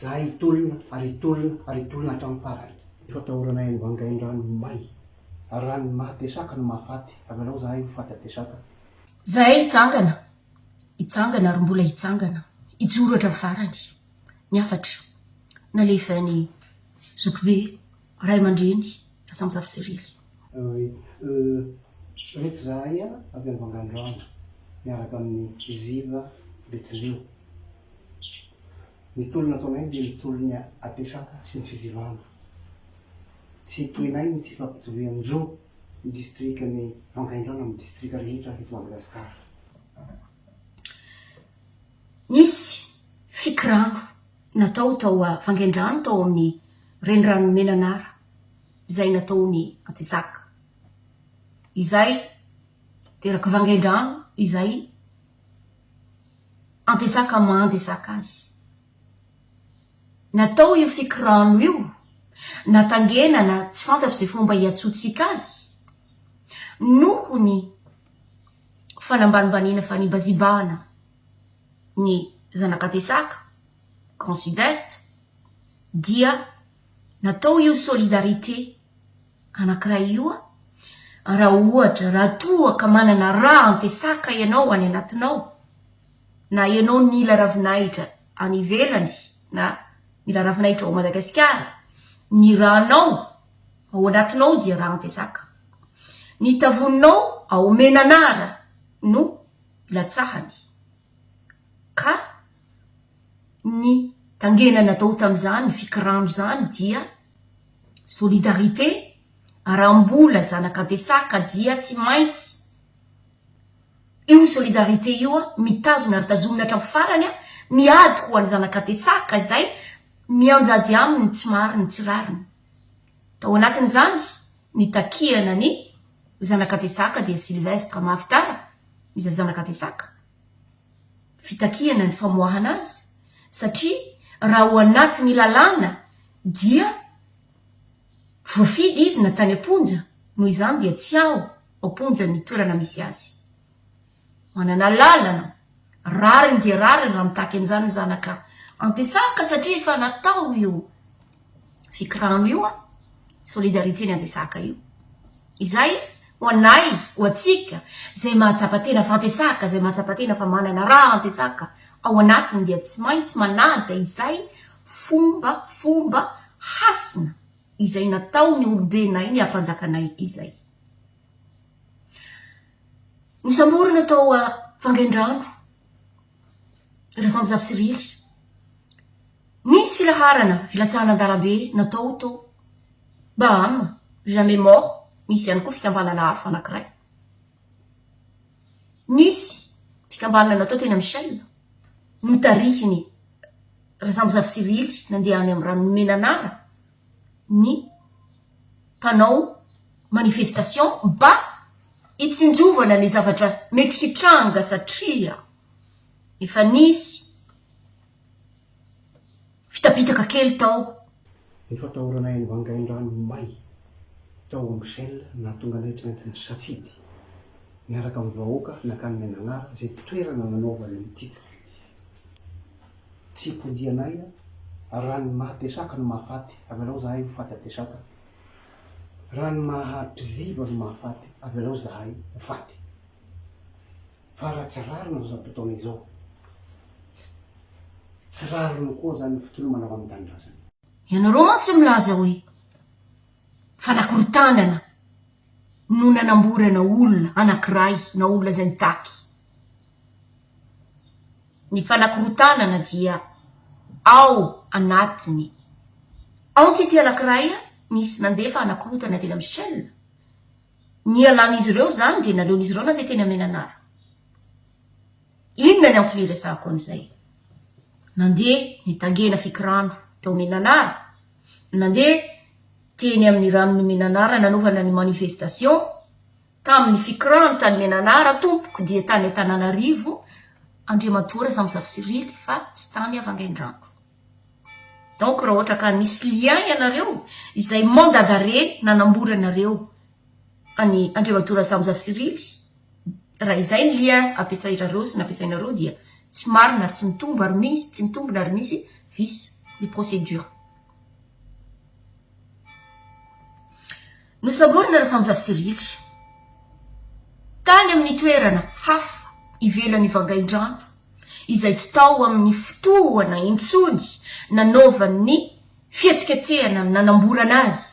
Zahay hitolona ary hitolona ary hitolona hatramin'ny farany. Fatahoranay nivangainy rano may ary rano mahatesaka no mahafaty. Avy alao zahay hofaty atesaka. Zahay hitsangana ary mbola hitsangana hijoro hatra farany. Ny afatra nalefan'ny Zokibe, Ray aman-dreny, Rasamosafy Sirily. Reto zahay avy any Vangaindrano miaraka amin'ny Ziva Betsileo. Ny tolona ataonay dia ny tolona atesaka sy ny fizivana. Tsy kenay ny tsy fampitovian-jo ny distrikany Vangaindrano amin'ny distrika rehetra eto Madagasikara. Nisy fikirano natao tao Vangaindrano tao amin'ny renirano Menanara izay natao ny Antesaka. Izay teraka Vangaindrano izay Antesaka mandesaka azy. Natao io fikirano io natangenana tsy fantatro izay fomba hiatsotsika azy noho ny fanambanimbanina fanibazibahana ny zanak'Antesaka Grand Sud-Est dia natao io solidarité anankiray io raha ohatra raha toa ka manana raha Antesaka ianao any anatinao na ianao nila ravinahitra any ivelany na mila ravinahitra ao Madagasikara, ny ranao ao anatinao dia raha Antesaka. Ny tavoninao ao Menanara no ilatsahany. Ka ny tangena natao tam'izany, fikirano zany dia solidarité, aram-bola zanak'Antesaka dia tsy maintsy. Io solidarité io mitazona ary tazomina hatramin'ny farany miady ho any zanak'Antesaka izay mianjady aminy tsy mariny tsy rariny. Tao anatin'izany ny takiana ny zanak'Antesaka dia Sylvestre Mavitara, iza zanak'Antesaka. Fitakiana ny famoahana azy satria raha ho anatin'ny lalàna dia voafidy izy natany amponja, noho izany dia tsy ao amponja ny toerana misy azy. Manana lalana, rariny dia rariny raha mitaky an'izany zanaka Antesaka satria efa natao io fikirano io solidarité ny Antesaka io. Izay ho anay, ho atsika zay mahatsapatena fa Antesaka, zay mahatsapatena fa manana raha Antesaka ao anatiny dia tsy maintsy manaja izay fomba hasina izay natao ny olobenay ny ampanjakanay izay. Nisamborina tao Vangaindrano, Rasamosafy Sirily. Nisy filaharana, filatsahana an-dalambe natao tao Bahama, jamais mort, misy ihany koa fikambanana hafa anankiray. Nisy fikambanana natao teny Michel, notarihiny Rasamosafy Sirily nandeha any amin'ny rano Menanara ny mpanao manifestation mba hitsinjovana ny zavatra mety hitranga satria efa nisy fitapitaka kely tao. Ny fatahoranay nivangain-drano may tao Michel nahatonga anay tsy maintsy nisafidy miaraka amin'ny vahoaka nakany Menanara izay toerana nanaovany mitsitsika. Tsy hipodianay rano mahatesaka no mahafaty. Avy alao zahay hofaty atesaka. Rano mahampiziva no mahafaty. Avy alao zahay hofaty. Fa raha tsy rarina zao zavatra izao. Tsy rarina koa zany fitolomana avy amin'ny tanindrazana. Ianareo mantsy milaza hoe fanakorotanana no nanamborana olona anankiray na olona izay mitaky. Ny fanakorotanana dia ao anatiny. Ao antsity anankiray nisy nandefa anakorotana teny Michel. Ny alan'izy ireo zany dia naleon'izy ireo nandeha teny Menanara. Inona ny antony resahako an'izay? Nandeha nitangena fikirano tao Menanara, nandeha teny amin'ny ranony Menanara nanaovana ny manifestation tamin'ny fikirano tany Menanara tompoko dia tany Antananarivo, Andriamatora Rasamosafy Sirily fa tsy tany Vangaindrano. Donc raha ohatra ka nisy lien ianareo izay mandat d'arrêt nanambory anareo any Andriamatora Rasamosafy Sirily, raha izay ny lien ampiasainareo sy nampiasainareo dia tsy marina ary tsy mitombo ary misy, tsy mitombona ary misy visy. ny procédure. Nosaborina rasamizavy Sirily tany amin'ny toerana hafa ivelany vangain-drano izay tsy tao amin'ny fotoana intsony nanaovan'ny fihetsiketsehana nanamborana azy.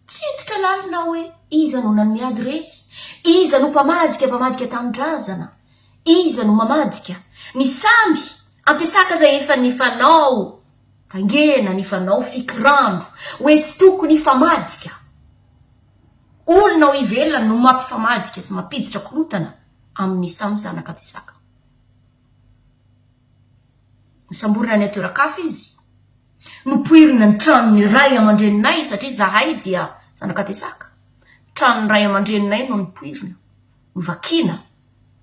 Tsy hiditra lalina hoe iza no nanome adresy, iza no mpamadika tanindrazana, iza no mamadika ny samby ampiasaka zay efa nifanao tangena, nifanao fikirandro hoe tsy tokony famadika. Olona ho ivelany no mampifamadika sy mampiditra korotana amin'ny samy zanaka tisaka. Nosamborina ny atoeran-kafa izy, nopoirina ny tranony ray aman-dreninay satria zahay dia zanaka tesaka. Tranony ray aman-dreninay no nipoirina, novakina,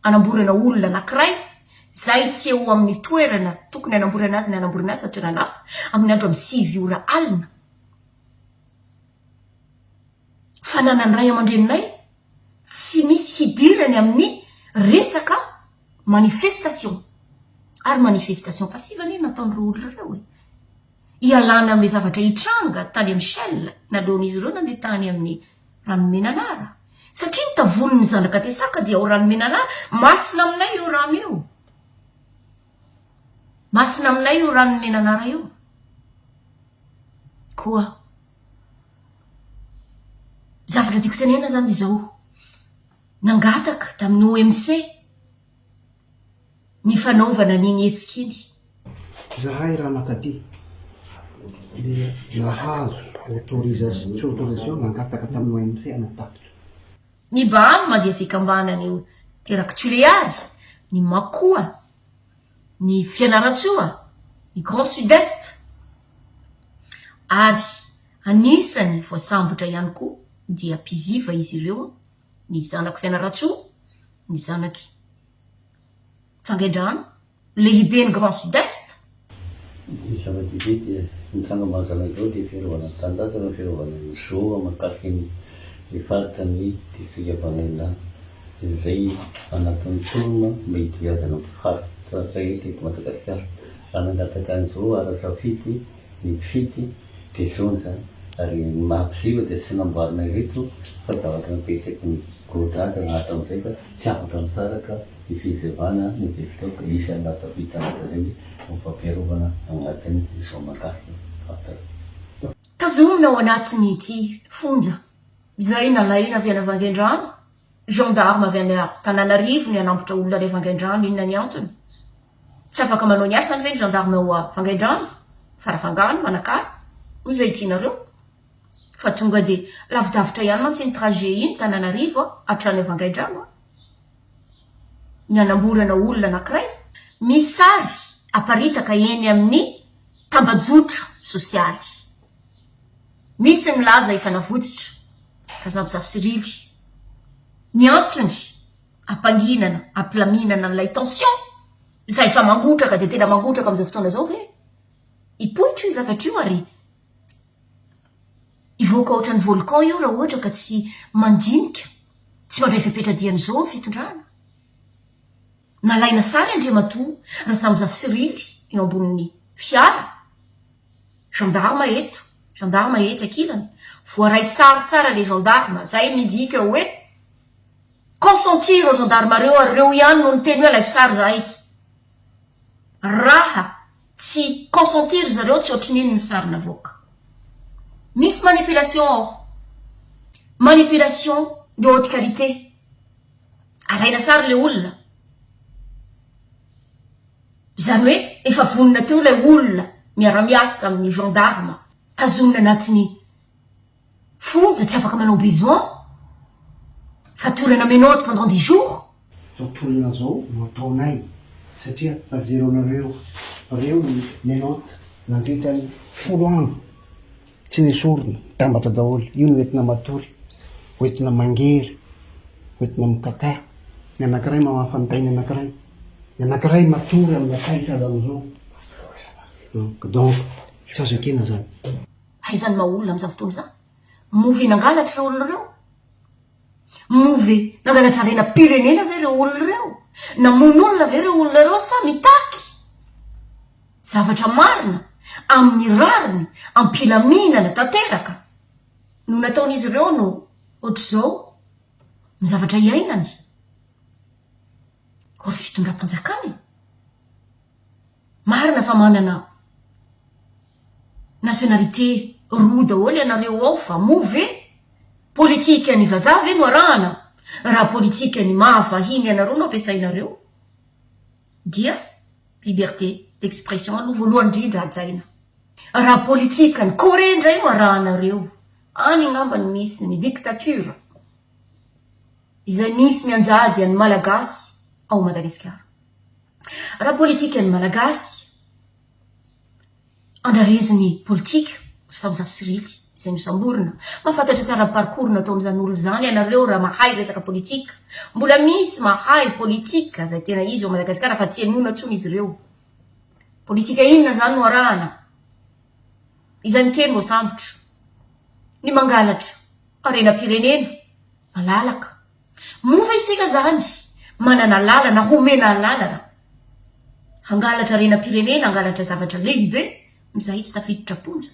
anamborana olona anankiray, zay tsy eo amin'ny toerana tokony anamborana azy ny anamborana azy fa toerana hafa, amin'ny andro amin'ny 5 ora alina. Fananany ray aman-dreninay tsy misy hidirany amin'ny resaka manifestation. Ary manifestation passive ny nataon'ireo olona reo ialana amin'ny zavatra hitranga tany amin'ny Shell naleon'izy ireo nandeha tany amin'ny ranomenanara. Satria nitavony ny zanaka tesaka dia ao ranomenanara, masina aminay io rano io. Masina aminay io ranomenanara io. Koa zavatra tiako tenena zany dia zao, nangataka tamin'ny OMC ny fanaovana n'iny hetsika iny. Zahay raha nakaty dia nahazo autorisation nangataka tamin'ny OMC anatafitra. Ny Bahama dia fikambanany teraka Tuleary, ny Makoa, ny Fianaratsoa, ny Grand Sud-Est. Ary anisany voasambotra ihany koa dia mpiziva izy ireo, ny zanaky Fianaratsoa, ny zanaky Vangaindrano, lehibe ny Grand Sud-Est. Ny zava-dehibe dia ny fangamazana izao dia fiarovana tanjaka ny fiarovana ny zo amakasiky ny faritany distrika Vangaindrano. Izay anatin'ny tolona mety viazana faritra rehetra eto Madagasikara. Raha nangataka an'izao ara-safidy ny mpifidy dia zao zany. Ary ny mahapiziva dia tsy namboarina ireto fa zavatra mipetraky ny godady anatiny izay ka tsy afaka misaraka ny fizevana ny vesitoka isy anata vita anata zay mampiarovana anatiny izao makasiky faritra. Tazomina ao anatiny ity fonja izay nalaina avy any Vangaindrano, gendarme avy any Tananarivo ny anambotra olona any Vangaindrano, inona ny antony? Tsy afaka manao ny asany ve ny gendarme ao Vangaindrano, Farafangano, Manakary, izay tianareo. Fa tonga dia lavidavitra ihany mantsy ny trajet iny Tananarivo hatrany Vangaindrano. Ny anamborana olona anankiray, misy sary aparitaka eny amin'ny tambajotra sosialy. Misy ny laza efa navototra, Razavizavy Sirily. Ny antony ampanginana, ampilaminana n'ilay tension, izay efa mangotraka dia tena mangotraka amin'izao fotoana izao ve? Ipoitra io zavatra io ary ivoaka ohatran'ny volcan io raha ohatra ka tsy mandinika, tsy mandray fepetradiany izao fitondrana. Nalaina sary Andriamatoa Razavizavy Sirily eo ambonin'ny fiara. Gendarme eto, gendarme etsy ankilany. Voaray sary tsara le gendarme, zay midika hoe consentir ao gendarme reo ary reo ihany no niteny hoe ilay sary zay. Raha tsy consentir zareo tsy ohatrin'iny ny sary navoaka. Misy manipulation ao. Manipulation de haute qualité. Alaina sary le olona. Zany hoe efa vonina teo ilay olona miara-miasa amin'ny gendarme, tazomina anatin'ny fonja, tsy afaka manao besoin, fatorana menottes pendant 10 jours. Zao tolona zao no ataonay satria ajeronareo reo menottes nandritra ny 10 andro tsy nisorona tambatra daholo. Io no entina matory, hoentina mangery, hoentina mikaka. Ny anankiray mamafantay ny anankiray, ny anankiray matory amin'ny akaitra amin'izao. Donc tsy azo ekena zany. Aizany maha olona amin'izao fotoana izany. Movy nangalatra ireo olona reo. Movy nangalatra rena pirenena ve ireo olona reo. Namono olona ve ireo olona reo sa mitaky. zavatra marina amin'ny rariny ampilaminana tanteraka no nataon'izy ireo no ohatr' zao ny zavatra iainany ory fitondram-panjakany marina fa manana nationalité roa daholo ianareo ao fa move politika ny vazavy no arahana raha politika ny mahavahiny ianareo no ampiasainareo dia liberté d'expression aloha voalohany indrindra ajaina raha politika ny Corée indray no arahanareo any ngambany misy ny dictature izay misy mianjady any malagasy ao Madagasikara raha politika ny malagasy andrareziny politika samizafy sirily izay nosamborina mahafantatra tsara parcours nataon'izany olo zany ianareo raha mahay resaka politika mbola misy mahay politika zay tena izy ao Madagasikara fa tsy enona tsony izy ireo politika inona zany no arahana izay miteny mbô sambotra ny mangalatra arena-pirenena malalaka mova isika zany manana lalana homena lalana hangalatra arena-pirenena hangalatra zavatra lehibe mizay tsy tafiditra-ponja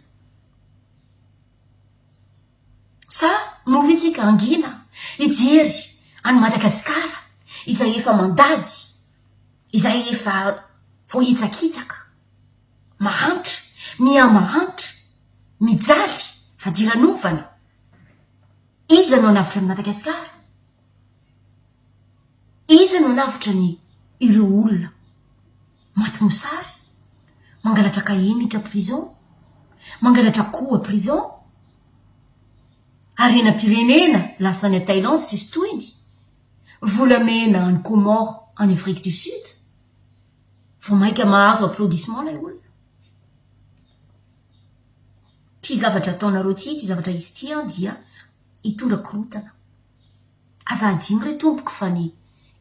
sa mova itsika angina ijery any Madagasikara izay efa mandady izay efa vohitsakitsaka mahantra miamahantra mijaly fa jiranovana iza no anavitra ny Madagasikara iza no anavitra ny ireo olona maty mosary mangalatra kahemitra prison mangalatra koa prison arena-pirenena lasany a Thaïlande tsisy toiny volamena any Comore en Afrique du Sud vo maika mahazo applaudissement lay olona ty zavatra ataonareo ty zavatra izy ty dia hitondra korotana aza adiny re tompoko fa ny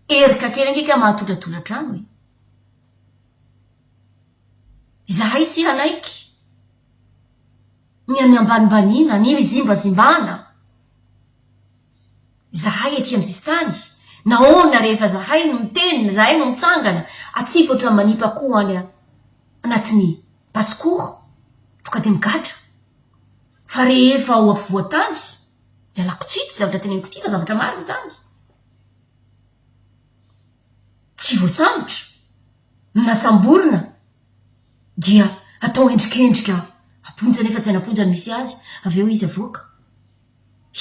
erika kely angeka mahatondratondra trano e izahay tsy anaiky ny any ambanibanina ny mizimbazimbana izahay ety am'zistany naona rehefa zahay no mitenina zahay no mitsangana atsipotra manipa koa any anatin'ny pascour toka de migatra fa rehefa ao afovoatany mialako tsity zavatra teneniko ty fa zavatra marina zany tsy voasambotra nasamborina dia atao endrikendrika aponja nefa tsy anaponjany misy azy avy eo izy avoaka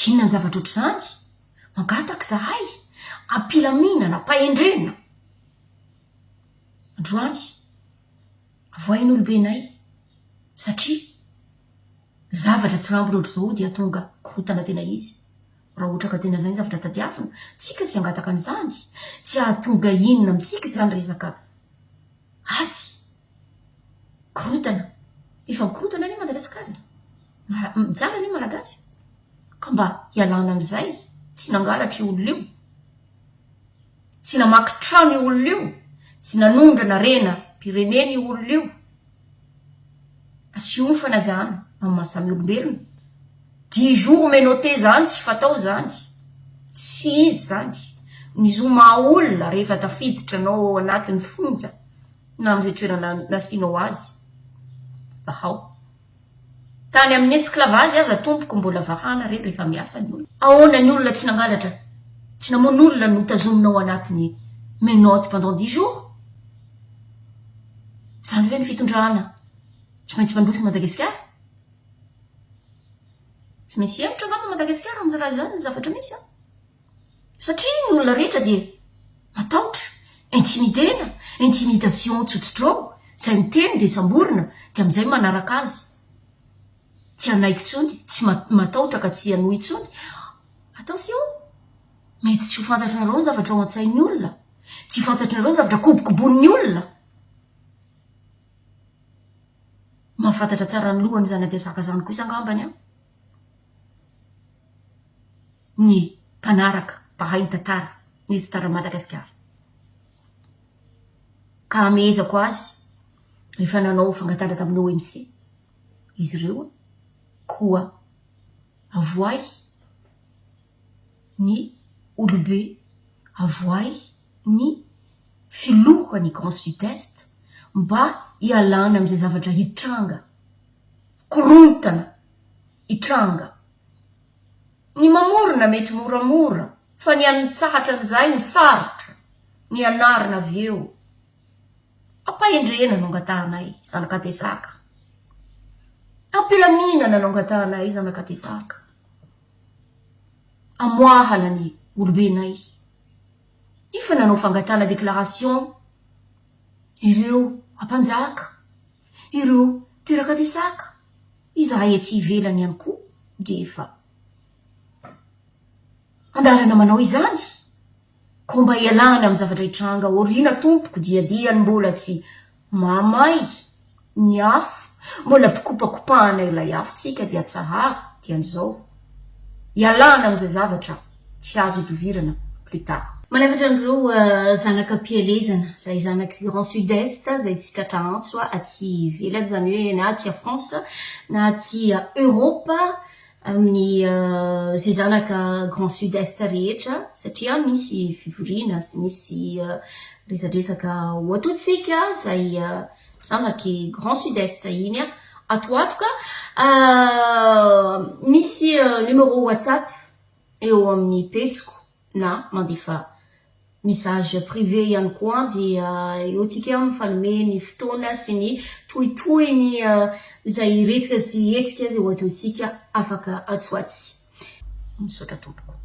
inona ny zavatra ohatr' zany mangataka zahay ampilaminana pahendrena androany avoainy olobenay satria zavatra tsy rambony ohatr' zao dia tonga korotana tena izy raha ohatra ka tena zay ny zavatra tadiavina tsika tsy angataka an'izany tsy ahatonga inona amitsika zany resaka ady korotana efa mikorotana ny Madagasikara mijaly ny malagasy ka mba hialana am'izay tsy nangalatra io olona io tsy namaky trano io olona io tsy nanondrana rena pirenena io olona io asio ny fanajana amin'ny mahasamy olombelona 10 jours menoté zany tsy fatao zany tsy izy zany ny zoma olona rehefa tafiditra anao anatin'ny fonja na am'izay toerana nasianao azy vahao tany amin'ny esclavage aza tompoko mbola vahana reny rehefa miasa ny olona ahoana ny olona tsy nangalatra tsy namono olona no tazominao anatiny menoty pendant 10 jours zany hoe ny fitondrana tsy maintsy mandroso Madagasikara tsy maintsy emitra ngamba Madagasikara am'za raha zany ny zavatra misy satria ny olona rehetra dia mataotra intimidation tsotsotrao zay miteny de samborina de am'izay manaraka azy tsy anaiky tsony tsy mataotra ka tsy anohy tsony attention mety tsy ho fantatrinareo ny zavatra ao an-tsain'ny olona tsy fantatrinareo ny zavatra kobokobon'ny olona mahafantatra tsara ny lohany zany atiasaka zany koa isangambany ny mpanaraka mpahay tantara ny tantara Madagasikara ka amezako azy rehefa nanao fangatara tamin'ny OMC izy ireo koa avoay ny olobe avoay ny filohany Grand Sud-Est mba hialana am'izay zavatra hitranga, korontana, hitranga. Ny mamorona mety moramora, fa ny anitsahatra an'izay ny sarotra, ny anarina avy eo. Ampahendrena no angatahanay, zanakatesaka. Ampilaminana no angatahanay, zanakatesaka. Amoahana ny olobenay. Ifa nanao fangatana déclaration, ireo ampanjaka, ireo terakatesaka, izahay ety ivelany ihany koa, de efa andalana manao izany, ko mba hialana amin'ny zavatra hitranga, orina tompoko diadiany mbola tsy mamay, ny afo, mbola mpikopakopahana ilay afotsika dia tsahara, dian'izao. Hialana amin'izay zavatra tsy azo idovirana plus tard. Manefatra andreo zanaka pielezana, zay zanaky Grand Sud-Est, zay tsy tratra antso aty ivelany, zany hoe na aty France, na aty Europe, amin'ny zay zanaka Grand Sud-Est rehetra, satria misy fivoriana sy misy resadresaka hoatotsika zay zanaky Grand Sud-Est iny atoatoka. Misy numéro WhatsApp eo amin'ny pejiko na mandefa message privé ihany koa, dia eo tsika mifanome ny fotoana sy ny tohitohiny zay retsika sy hetsika zay ho ataotsika afaka atsoatsy. Misaotra tompoko.